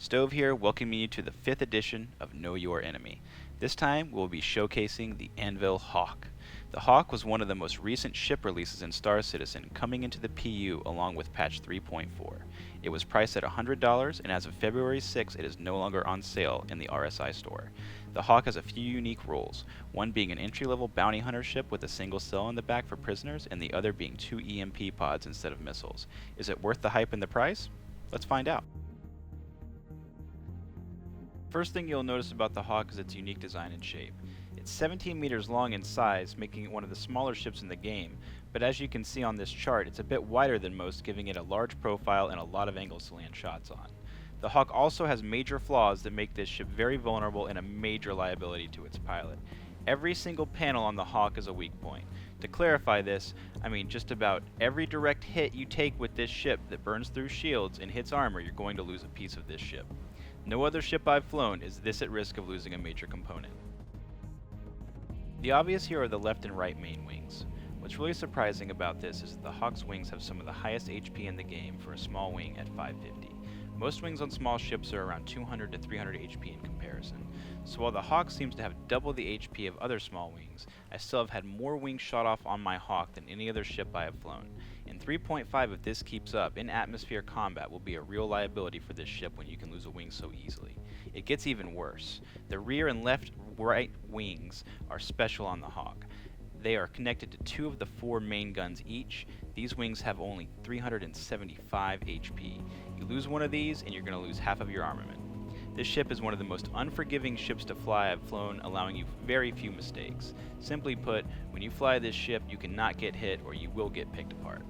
Stove here, welcoming you to the 5th edition of Know Your Enemy. This time, we'll be showcasing the Anvil Hawk. The Hawk was one of the most recent ship releases in Star Citizen, coming into the PU along with patch 3.4. It was priced at $100, and as of February 6, it is no longer on sale in the RSI store. The Hawk has a few unique roles, one being an entry-level bounty hunter ship with a single cell in the back for prisoners, and the other being 2 EMP pods instead of missiles. Is it worth the hype and the price? Let's find out. First thing you'll notice about the Hawk is its unique design and shape. It's 17 meters long in size, making it one of the smaller ships in the game, but as you can see on this chart, it's a bit wider than most, giving it a large profile and a lot of angles to land shots on. The Hawk also has major flaws that make this ship very vulnerable and a major liability to its pilot. Every single panel on the Hawk is a weak point. To clarify this, I mean just about every direct hit you take with this ship that burns through shields and hits armor, you're going to lose a piece of this ship. No other ship I've flown is this at risk of losing a major component. The obvious here are the left and right main wings. What's really surprising about this is that the Hawk's wings have some of the highest HP in the game for a small wing at 550. Most wings on small ships are around 200 to 300 HP in comparison. So while the Hawk seems to have double the HP of other small wings, I still have had more wings shot off on my Hawk than any other ship I have flown. In 3.5, if this keeps up, in-atmosphere combat will be a real liability for this ship when you can lose a wing so easily. It gets even worse. The rear and right wings are special on the Hawk. They are connected to 2 of the 4 main guns each. These wings have only 375 HP. You lose one of these and you're going to lose half of your armament. This ship is one of the most unforgiving ships to fly I've flown, allowing you very few mistakes. Simply put, when you fly this ship, you cannot get hit or you will get picked apart.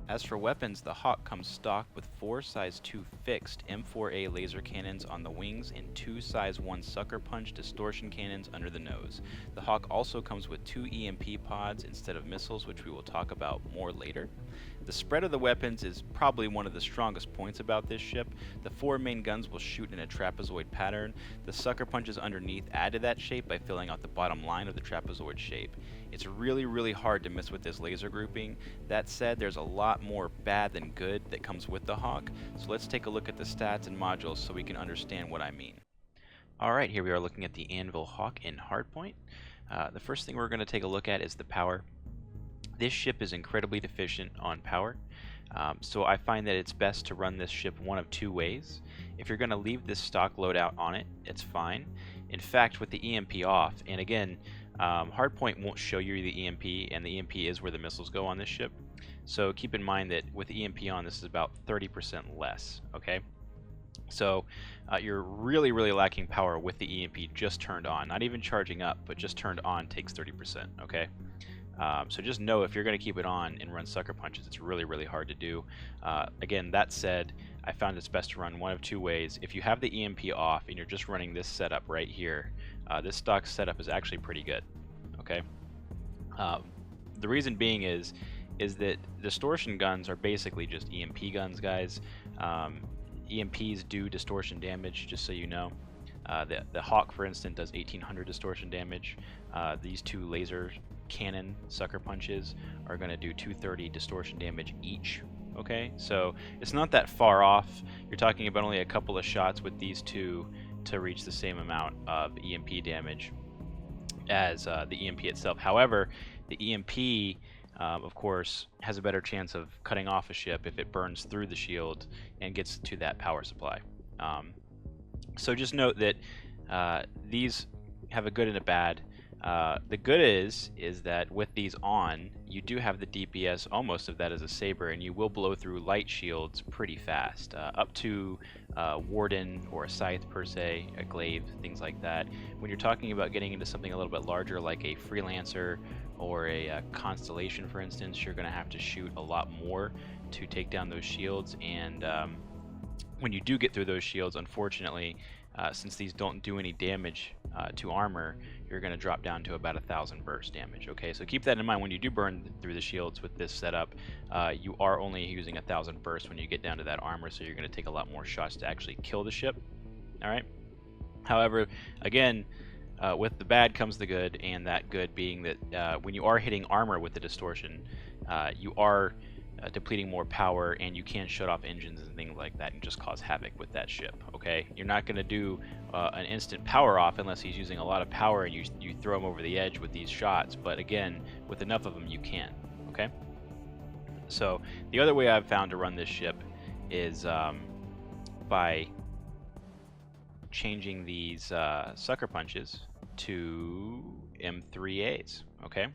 As for weapons, the Hawk comes stocked with 4 size 2 fixed M4A laser cannons on the wings and 2 size 1 sucker punch distortion cannons under the nose. The Hawk also comes with 2 EMP pods instead of missiles, which we will talk about more later. The spread of the weapons is probably one of the strongest points about this ship. The 4 main guns will shoot in a trapezoid pattern. The sucker punches underneath add to that shape by filling out the bottom line of the trapezoid shape. It's really hard to miss with this laser grouping. That said, there's a lot more bad than good that comes with the Hawk, so let's take a look at the stats and modules so we can understand what I mean. Alright, here we are looking at the Anvil Hawk in Hardpoint. The first thing we're going to take a look at is the power. This ship is incredibly deficient on power, so I find that it's best to run this ship one of 2 ways. If you're going to leave this stock loadout on it, it's fine. In fact, with the EMP off, and again, Hardpoint won't show you the EMP, and the EMP is where the missiles go on this ship. So keep in mind that with the EMP on, this is about 30% less, okay? So you're really lacking power with the EMP just turned on. Not even charging up, but just turned on takes 30%, okay? So just know if you're going to keep it on and run sucker punches, it's really hard to do. Again, that said, I found it's best to run one of 2 ways. If you have the EMP off and you're just running this setup right here, this stock setup is actually pretty good. Okay. The reason being is that distortion guns are basically just EMP guns, guys. EMPs do distortion damage, just so you know. The Hawk, for instance, does 1800 distortion damage. These 2 laser cannon sucker punches are going to do 230 distortion damage each. Okay, so it's not that far off. You're talking about only a couple of shots with these 2 to reach the same amount of EMP damage as the EMP itself. However, the EMP, of course, has a better chance of cutting off a ship if it burns through the shield and gets to that power supply. So just note that these have a good and a bad. The good is that with these on, you do have the DPS almost of that as a saber, and you will blow through light shields pretty fast, up to Warden or a Scythe per se, a Glaive, things like that. When you're talking about getting into something a little bit larger like a Freelancer or a Constellation, for instance, you're going to have to shoot a lot more to take down those shields, and when you do get through those shields, unfortunately, since these don't do any damage to armor, you're going to drop down to about 1,000 burst damage. Okay, so keep that in mind when you do burn through the shields with this setup. You are only using 1,000 burst when you get down to that armor, so you're going to take a lot more shots to actually kill the ship. All right. However, again, with the bad comes the good, and that good being that when you are hitting armor with the distortion, you are depleting more power, and you can shut off engines and things like that and just cause havoc with that ship. Okay, you're not going to do an instant power off unless he's using a lot of power and you throw him over the edge with these shots, but again, with enough of them you can. Okay, so the other way I've found to run this ship is by changing these sucker punches to M3As. Okay,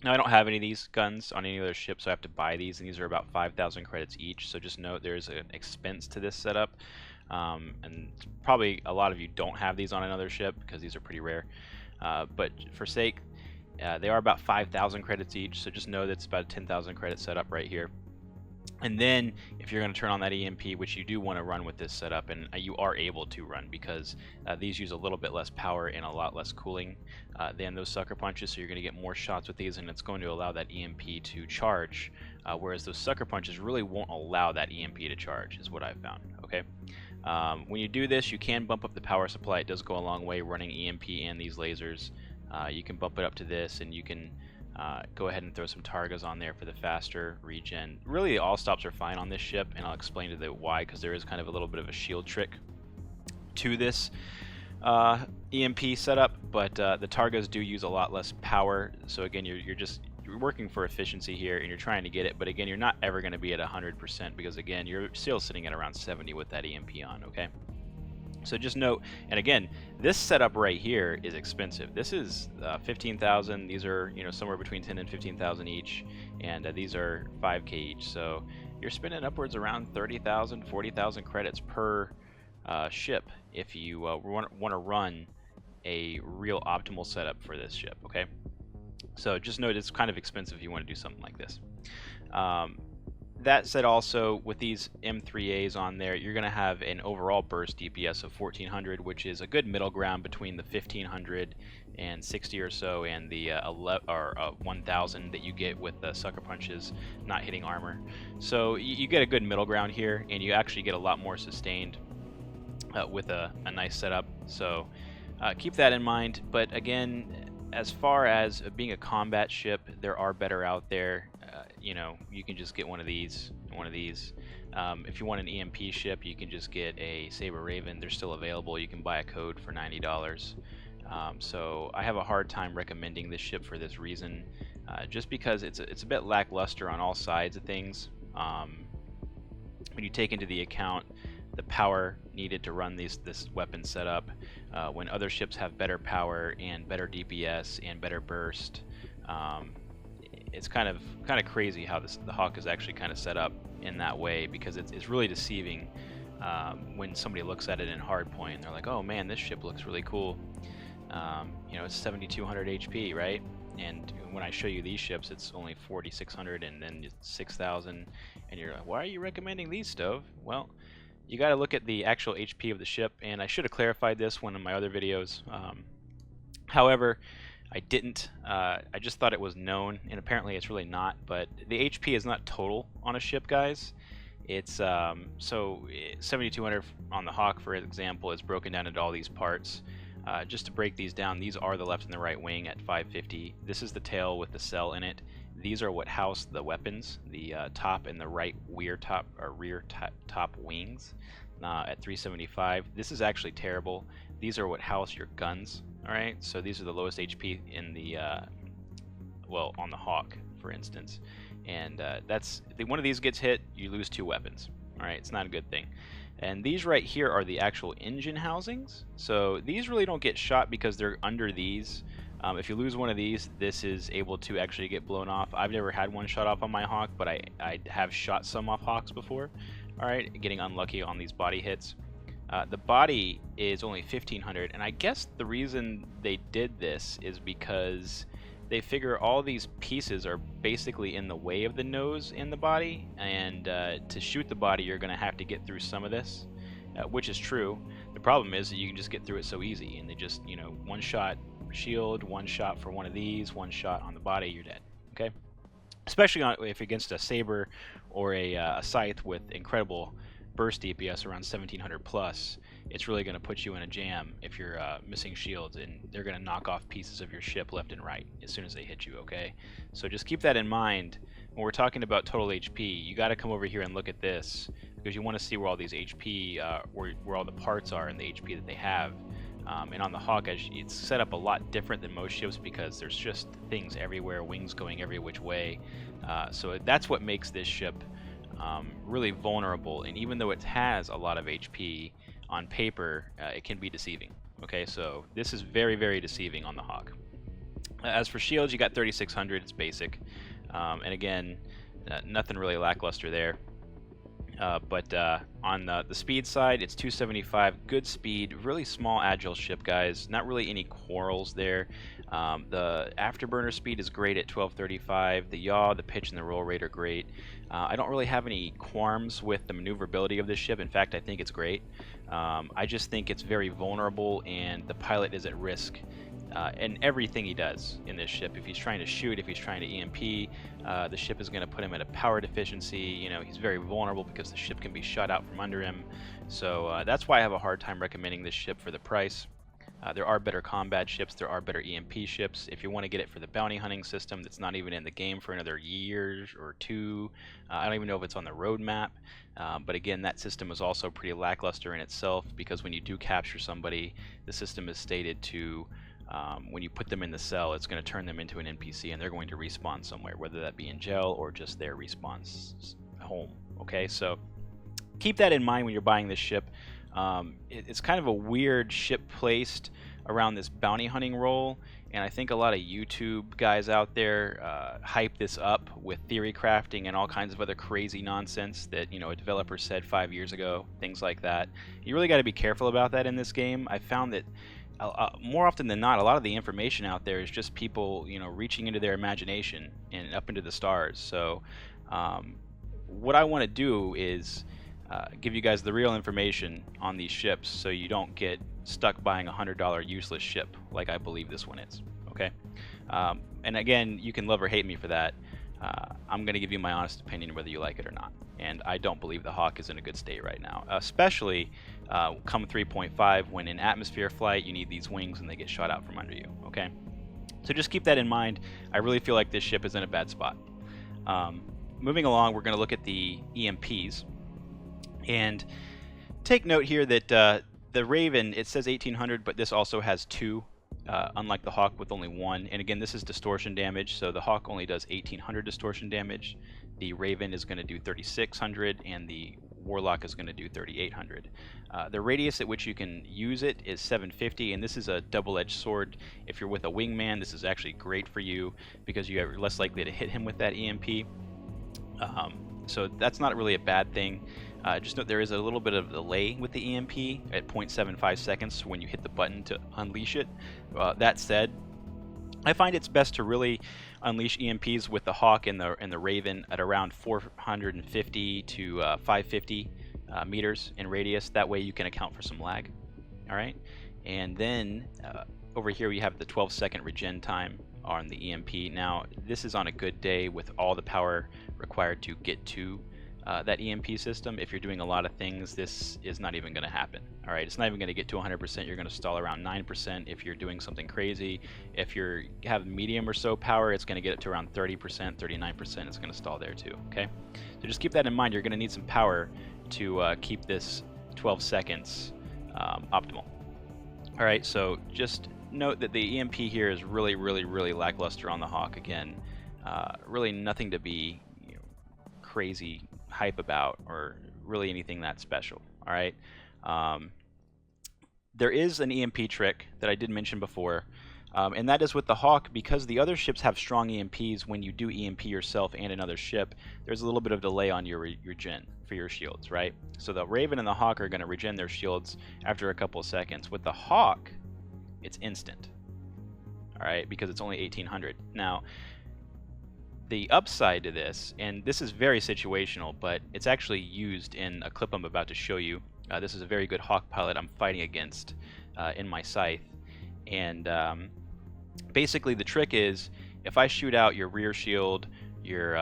now I don't have any of these guns on any other ship, so I have to buy these, and these are about 5,000 credits each, so just note there's an expense to this setup, and probably a lot of you don't have these on another ship because these are pretty rare, but for sake, they are about 5,000 credits each, so just know that's about a 10,000 credit setup right here. And then if you're going to turn on that EMP, which you do want to run with this setup, and you are able to run because these use a little bit less power and a lot less cooling than those sucker punches, so you're going to get more shots with these, and it's going to allow that EMP to charge, whereas those sucker punches really won't allow that EMP to charge, is what I've found. Okay, when you do this, you can bump up the power supply. It does go a long way running EMP and these lasers. You can bump it up to this, and you can go ahead and throw some Targas on there for the faster regen. Really, all stops are fine on this ship, and I'll explain to you why, because there is kind of a little bit of a shield trick to this EMP setup, but the Targas do use a lot less power, so again, you're working for efficiency here, and you're trying to get it, but again, you're not ever going to be at 100%, because again, you're still sitting at around 70 with that EMP on, okay? So just note, and again, this setup right here is expensive. This is 15,000. These are, you know, somewhere between 10 and 15,000 each, and these are 5K each. So you're spending upwards around 30,000, 40,000 credits per ship if you want to run a real optimal setup for this ship. Okay, so just note it's kind of expensive if you want to do something like this. That said, also with these M3As on there, you're going to have an overall burst DPS of 1400, which is a good middle ground between the 1560 or so and the 1000 that you get with the sucker punches not hitting armor. So you get a good middle ground here, and you actually get a lot more sustained with a nice setup. So keep that in mind. But again, as far as being a combat ship, there are better out there. You know, you can just get one of these, if you want an EMP ship, you can just get a Saber Raven. They're still available. You can buy a code for $90. So I have a hard time recommending this ship for this reason, just because it's a bit lackluster on all sides of things. When you take into the account the power needed to run this weapon setup, when other ships have better power and better DPS and better burst, it's kind of crazy how the Hawk is actually kind of set up in that way, because it's really deceiving when somebody looks at it in hardpoint and they're like, oh man, this ship looks really cool. You know, it's 7,200 HP, right? And when I show you these ships, it's only 4,600 and then 6,000, and you're like, why are you recommending these, Stove? Well, you got to look at the actual HP of the ship, and I should have clarified this one in my other videos. However, I didn't. I just thought it was known, and apparently it's really not. But the HP is not total on a ship, guys. It's so 7,200 on the Hawk, for example, is broken down into all these parts. Just to break these down, these are the left and the right wing at 550. This is the tail with the cell in it. These are what house the weapons, the top and the right rear top wings at 375. This is actually terrible. These are what house your guns. All right, so these are the lowest HP in the well, on the Hawk, for instance, and that's if one of these gets hit, you lose 2 weapons. All right, it's not a good thing. And these right here are the actual engine housings. So these really don't get shot because they're under these. If you lose one of these, this is able to actually get blown off. I've never had one shot off on my Hawk, but I have shot some off Hawks before. All right, getting unlucky on these body hits. The body is only 1,500, and I guess the reason they did this is because they figure all these pieces are basically in the way of the nose and the body, and to shoot the body you're going to have to get through some of this, which is true. The problem is that you can just get through it so easy, and they just, you know, one shot shield, one shot for one of these, one shot on the body, you're dead. Okay, especially if against a saber or a scythe with incredible burst DPS around 1700 plus, it's really going to put you in a jam if you're missing shields, and they're going to knock off pieces of your ship left and right as soon as they hit you, okay? So just keep that in mind when we're talking about total HP. You got to come over here and look at this, because you want to see where all these HP, where all the parts are and the HP that they have. And on the Hawk, it's set up a lot different than most ships because there's just things everywhere, wings going every which way. So that's what makes this ship really vulnerable. And even though it has a lot of HP on paper, it can be deceiving. Okay, so this is very, very deceiving on the Hawk. As for shields, you got 3600. It's basic, and again, nothing really lackluster there. But on the speed side, it's 275, good speed, really small agile ship, guys. Not really any quarrels there. The afterburner speed is great at 1235. The yaw, the pitch, and the roll rate are great. I don't really have any qualms with the maneuverability of this ship. In fact, I think it's great. I just think it's very vulnerable, and the pilot is at risk in everything he does in this ship. If he's trying to shoot, if he's trying to EMP, the ship is going to put him at a power deficiency. You know, he's very vulnerable because the ship can be shot out from under him. So that's why I have a hard time recommending this ship for the price. There are better combat ships, there are better EMP ships. If you want to get it for the bounty hunting system that's not even in the game for another year or two, I don't even know if it's on the roadmap. But again, that system is also pretty lackluster in itself, because when you do capture somebody, the system is stated to when you put them in the cell, it's going to turn them into an NPC, and they're going to respawn somewhere, whether that be in jail or just their respawn home. Okay, so keep that in mind when you're buying this ship. It's kind of a weird ship placed around this bounty hunting role, and I think a lot of YouTube guys out there hype this up with theory crafting and all kinds of other crazy nonsense that, you know, a developer said 5 years ago, things like that. You really got to be careful about that in this game. I found that more often than not, a lot of the information out there is just people, you know, reaching into their imagination and up into the stars. So what I want to do is give you guys the real information on these ships, so you don't get stuck buying a $100 useless ship like I believe this one is. Okay, and again, you can love or hate me for that. I'm going to give you my honest opinion whether you like it or not, and I don't believe the Hawk is in a good state right now, especially come 3.5, when in atmosphere flight you need these wings and they get shot out from under you. Okay, so just keep that in mind. I really feel like this ship is in a bad spot. Moving along, we're going to look at the EMPs. And take note here that the Raven, it says 1800, but this also has 2, unlike the Hawk with only 1. And again, this is distortion damage, so the Hawk only does 1800 distortion damage. The Raven is going to do 3600, and the Warlock is going to do 3800. The radius at which you can use it is 750, and this is a double-edged sword. If you're with a wingman, this is actually great for you, because you are less likely to hit him with that EMP. So that's not really a bad thing. Just note there is a little bit of delay with the EMP at 0.75 seconds when you hit the button to unleash it. That said, I find it's best to really unleash EMPs with the Hawk and the Raven at around 450 to 550 meters in radius. That way you can account for some lag. All right, and then over here we have the 12-second regen time on the EMP. Now this is on a good day with all the power required to get to that EMP system. If you're doing a lot of things, this is not even going to happen. All right, it's not even going to get to 100%. You're going to stall around 9% if you're doing something crazy. If you have medium or so power, it's going to get it to around 30%, 39%. It's going to stall there too. Okay, so just keep that in mind. You're going to need some power to keep this 12 seconds optimal. All right, so just note that the EMP here is really, really, really lackluster on the Hawk. Again, really nothing to be crazy hype about, or really anything that special. All right, there is an EMP trick that I did mention before, and that is with the Hawk, because the other ships have strong EMPs. When you do EMP yourself and another ship, there's a little bit of delay on your regen for your shields, right? So the Raven and the Hawk are going to regen their shields after a couple of seconds. With the Hawk, it's instant. All right, because it's only 1800. Now, the upside to this, and this is very situational, but it's actually used in a clip I'm about to show you. This is a very good Hawk pilot I'm fighting against in my scythe. And basically the trick is, if I shoot out your rear shield, your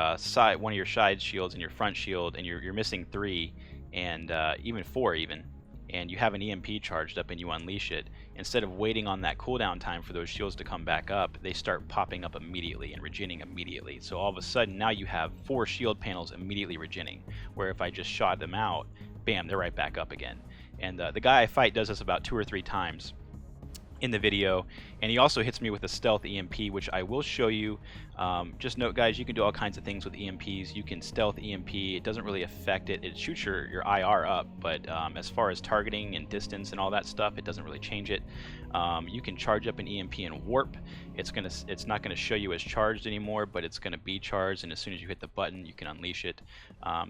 one of your side shields, and your front shield, and you're missing 3, and even 4 even, and you have an EMP charged up and you unleash it, instead of waiting on that cooldown time for those shields to come back up, they start popping up immediately and regening immediately. So all of a sudden now you have 4 shield panels immediately regening, where if I just shot them out, bam, they're right back up again. And the guy I fight does this about 2 or 3 times in the video, and he also hits me with a stealth EMP, which I will show you. Just note, guys, you can do all kinds of things with EMPs. You can stealth EMP. It doesn't really affect it. It shoots your IR up, but as far as targeting and distance and all that stuff, it doesn't really change it. You can charge up an EMP and warp. It's not gonna show you as charged anymore, but it's gonna be charged, and as soon as you hit the button, you can unleash it.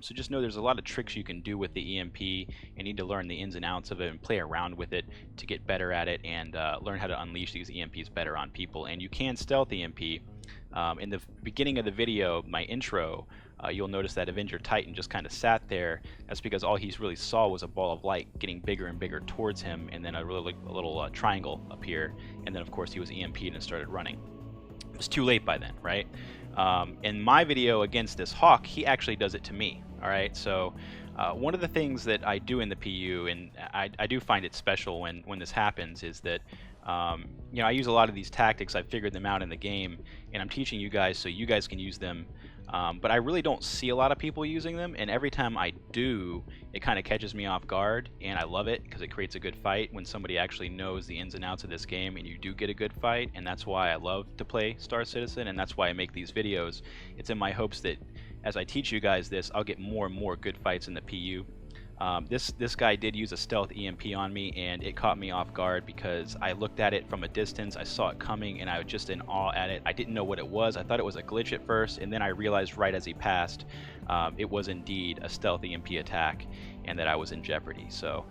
So just know there's a lot of tricks you can do with the EMP. You need to learn the ins and outs of it and play around with it to get better at it, and learn how to unleash these EMPs better on people. And you can stealth EMP. In the beginning of the video, my intro, you'll notice that Avenger Titan just kind of sat there. That's because all he really saw was a ball of light getting bigger and bigger towards him, and then a little triangle appear, and then of course he was EMP'd and started running. It was too late by then, right? In my video against this Hawk, he actually does it to me. Alright, so one of the things that I do in the PU, and I do find it special when this happens, is that you know, I use a lot of these tactics. I've figured them out in the game, and I'm teaching you guys so you guys can use them. But I really don't see a lot of people using them, and every time I do, it kind of catches me off guard, and I love it because it creates a good fight when somebody actually knows the ins and outs of this game, and you do get a good fight. And that's why I love to play Star Citizen, and that's why I make these videos. It's in my hopes that as I teach you guys this, I'll get more and more good fights in the PU. This guy did use a stealth EMP on me, and it caught me off guard because I looked at it from a distance, I saw it coming, and I was just in awe at it. I didn't know what it was. I thought it was a glitch at first, and then I realized right as he passed, it was indeed a stealth EMP attack, and that I was in jeopardy. So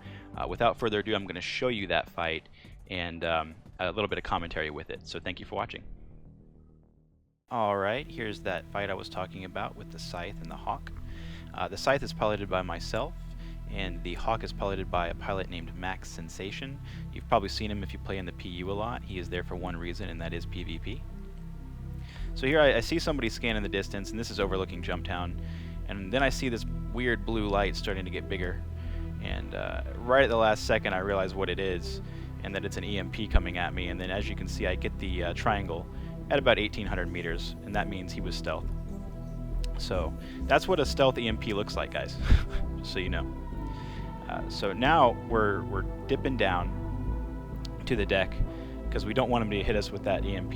without further ado, I'm going to show you that fight and a little bit of commentary with it. So thank you for watching. Alright, here's that fight I was talking about with the Scythe and the Hawk. The Scythe is piloted by myself, and the Hawk is piloted by a pilot named Max Sensation. You've probably seen him if you play in the PU a lot. He is there for one reason, and that is PvP. So here I see somebody scan in the distance, and this is overlooking Jumptown, and then I see this weird blue light starting to get bigger, and right at the last second I realize what it is, and that it's an EMP coming at me. And then as you can see, I get the triangle at about 1800 meters, and that means he was stealth. So that's what a stealth EMP looks like, guys, just so you know. So now we're dipping down to the deck because we don't want him to hit us with that EMP.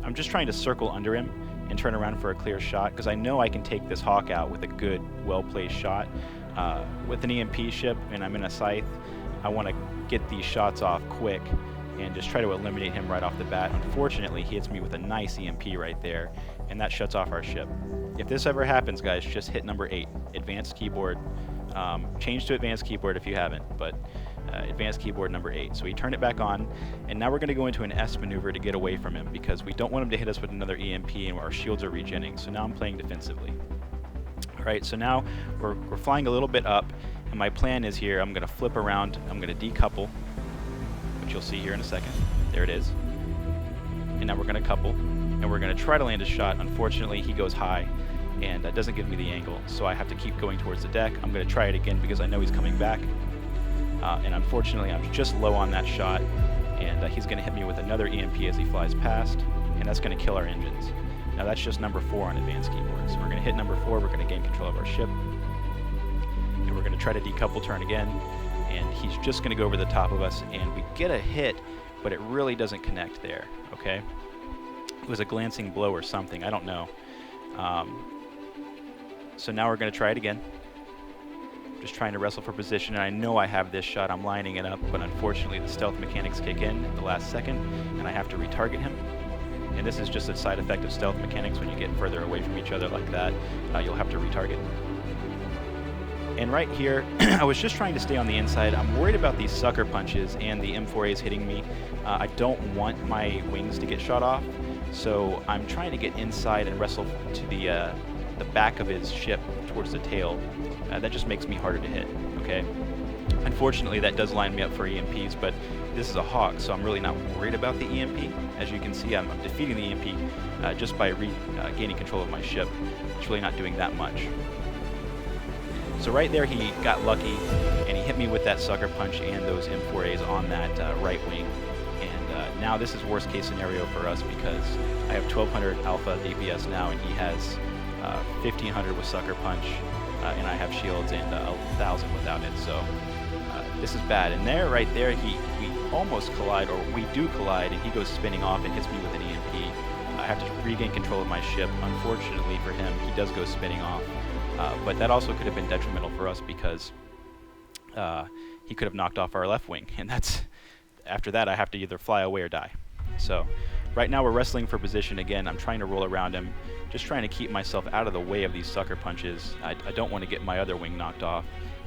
I'm just trying to circle under him and turn around for a clear shot, because I know I can take this Hawk out with a good, well-placed shot. With an EMP ship and I'm in a Scythe, I want to get these shots off quick and just try to eliminate him right off the bat. Unfortunately, he hits me with a nice EMP right there, and that shuts off our ship. If this ever happens, guys, just hit number 8, advanced keyboard. Change to advanced keyboard if you haven't, but advanced keyboard number 8. So we turn it back on, and now we're going to go into an S maneuver to get away from him, because we don't want him to hit us with another EMP, and our shields are regenning. So now I'm playing defensively. Alright, so now we're flying a little bit up, and my plan is here, I'm going to flip around, I'm going to decouple, which you'll see here in a second. There it is. And now we're going to couple, and we're going to try to land a shot. Unfortunately, he goes high, and doesn't give me the angle, so I have to keep going towards the deck. I'm going to try it again because I know he's coming back, and unfortunately I'm just low on that shot, and he's going to hit me with another EMP as he flies past, and that's going to kill our engines. Now that's just number 4 on advanced keyboard, so we're going to hit number 4, we're going to gain control of our ship, and we're going to try to decouple turn again, and he's just going to go over the top of us, and we get a hit, but it really doesn't connect there, okay? It was a glancing blow or something, I don't know. So now we're going to try it again. Just trying to wrestle for position, and I know I have this shot, I'm lining it up, but unfortunately the stealth mechanics kick in at the last second, and I have to retarget him. And this is just a side effect of stealth mechanics. When you get further away from each other like that, you'll have to retarget. And right here, I was just trying to stay on the inside. I'm worried about these sucker punches and the M4As hitting me. I don't want my wings to get shot off, so I'm trying to get inside and wrestle to the back of his ship towards the tail. That just makes me harder to hit, okay? Unfortunately, that does line me up for EMPs, but this is a Hawk, so I'm really not worried about the EMP. As you can see, I'm defeating the EMP just by gaining control of my ship. It's really not doing that much. So right there he got lucky, and he hit me with that sucker punch and those M4As on that right wing. And now this is worst case scenario for us because I have 1200 alpha DPS now, and he has 1500 with sucker punch, and I have shields and 1000 without it. So this is bad. And there, right there, we almost collide, or we do collide, and he goes spinning off and hits me with an EMP. I have to regain control of my ship. Unfortunately for him, he does go spinning off. But that also could have been detrimental for us because he could have knocked off our left wing, and after that I have to either fly away or die. So right now we're wrestling for position again. I'm trying to roll around him, just trying to keep myself out of the way of these sucker punches. I don't want to get my other wing knocked off,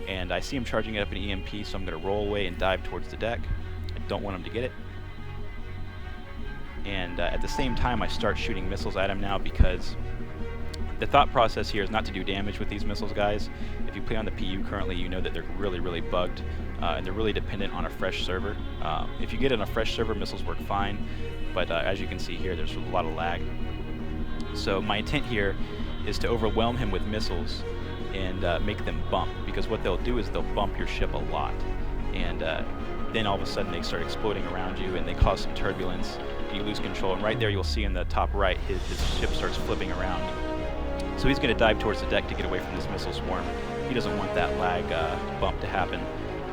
and I see him charging up an EMP, so I'm going to roll away and dive towards the deck. I don't want him to get it. And at the same time I start shooting missiles at him now, because the thought process here is not to do damage with these missiles, guys. If you play on the PU currently, you know that they're really bugged, and they're really dependent on a fresh server. If you get on a fresh server, missiles work fine, but as you can see here, there's a lot of lag. So my intent here is to overwhelm him with missiles and make them bump, because what they'll do is they'll bump your ship a lot, and then all of a sudden they start exploding around you and they cause some turbulence. You lose control, and right there you'll see in the top right his ship starts flipping around. So he's going to dive towards the deck to get away from this missile swarm. He doesn't want that lag bump to happen.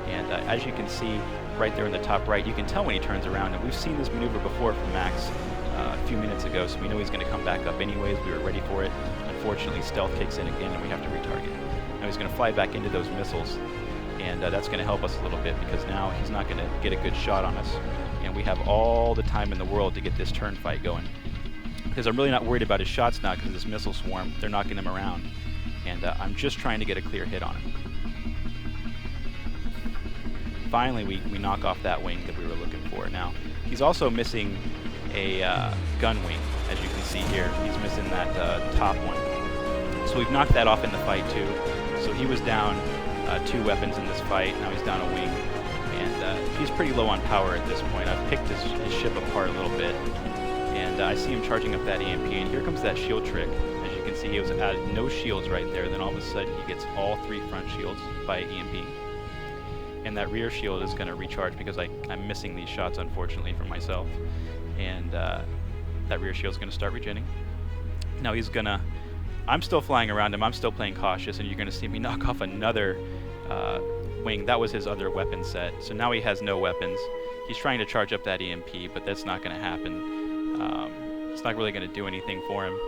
And as you can see right there in the top right, you can tell when he turns around, and we've seen this maneuver before from Max a few minutes ago, so we know he's going to come back up anyways. We were ready for it. Unfortunately, stealth kicks in again and we have to retarget. Now he's going to fly back into those missiles, and that's going to help us a little bit, because now he's not going to get a good shot on us, and we have all the time in the world to get this turn fight going. Because I'm really not worried about his shots now, because this missile swarm, they're knocking him around, and I'm just trying to get a clear hit on him. Finally, we knock off that wing that we were looking for. Now, he's also missing a gun wing, as you can see here. He's missing that top one. So we've knocked that off in the fight too. So he was down 2 weapons in this fight, now he's down a wing, and he's pretty low on power at this point. I've picked his ship apart a little bit, and I see him charging up that EMP, and here comes that shield trick. As you can see, he was at no shields right there, then all of a sudden he gets all 3 front shields by EMP. And that rear shield is going to recharge, because I'm missing these shots, unfortunately, for myself. And that rear shield is going to start regenning. Now I'm still flying around him, I'm still playing cautious, and you're going to see me knock off another wing. That was his other weapon set. So now he has no weapons. He's trying to charge up that EMP, but that's not going to happen. It's not really going to do anything for him.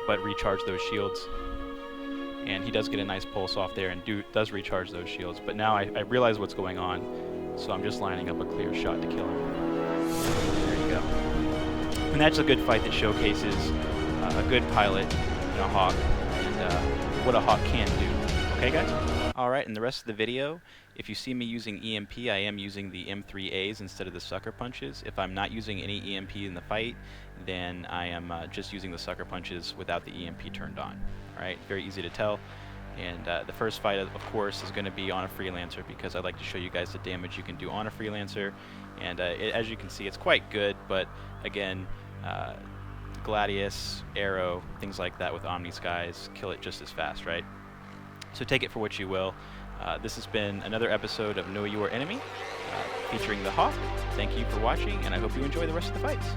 But recharge those shields. And he does get a nice pulse off there and does recharge those shields. But now I realize what's going on, so I'm just lining up a clear shot to kill him. There you go. And that's a good fight that showcases a good pilot in a Hawk, and what a Hawk can do. Okay, guys? Alright, in the rest of the video, if you see me using EMP, I am using the M3As instead of the sucker punches. If I'm not using any EMP in the fight, then I am just using the sucker punches without the EMP turned on. Alright, very easy to tell. And the first fight, of course, is going to be on a Freelancer, because I'd like to show you guys the damage you can do on a Freelancer. And as you can see, it's quite good, but again, Gladius, Arrow, things like that with Omni Skies kill it just as fast, right? So take it for what you will. This has been another episode of Know Your Enemy, featuring the Hawk. Thank you for watching, and I hope you enjoy the rest of the fights.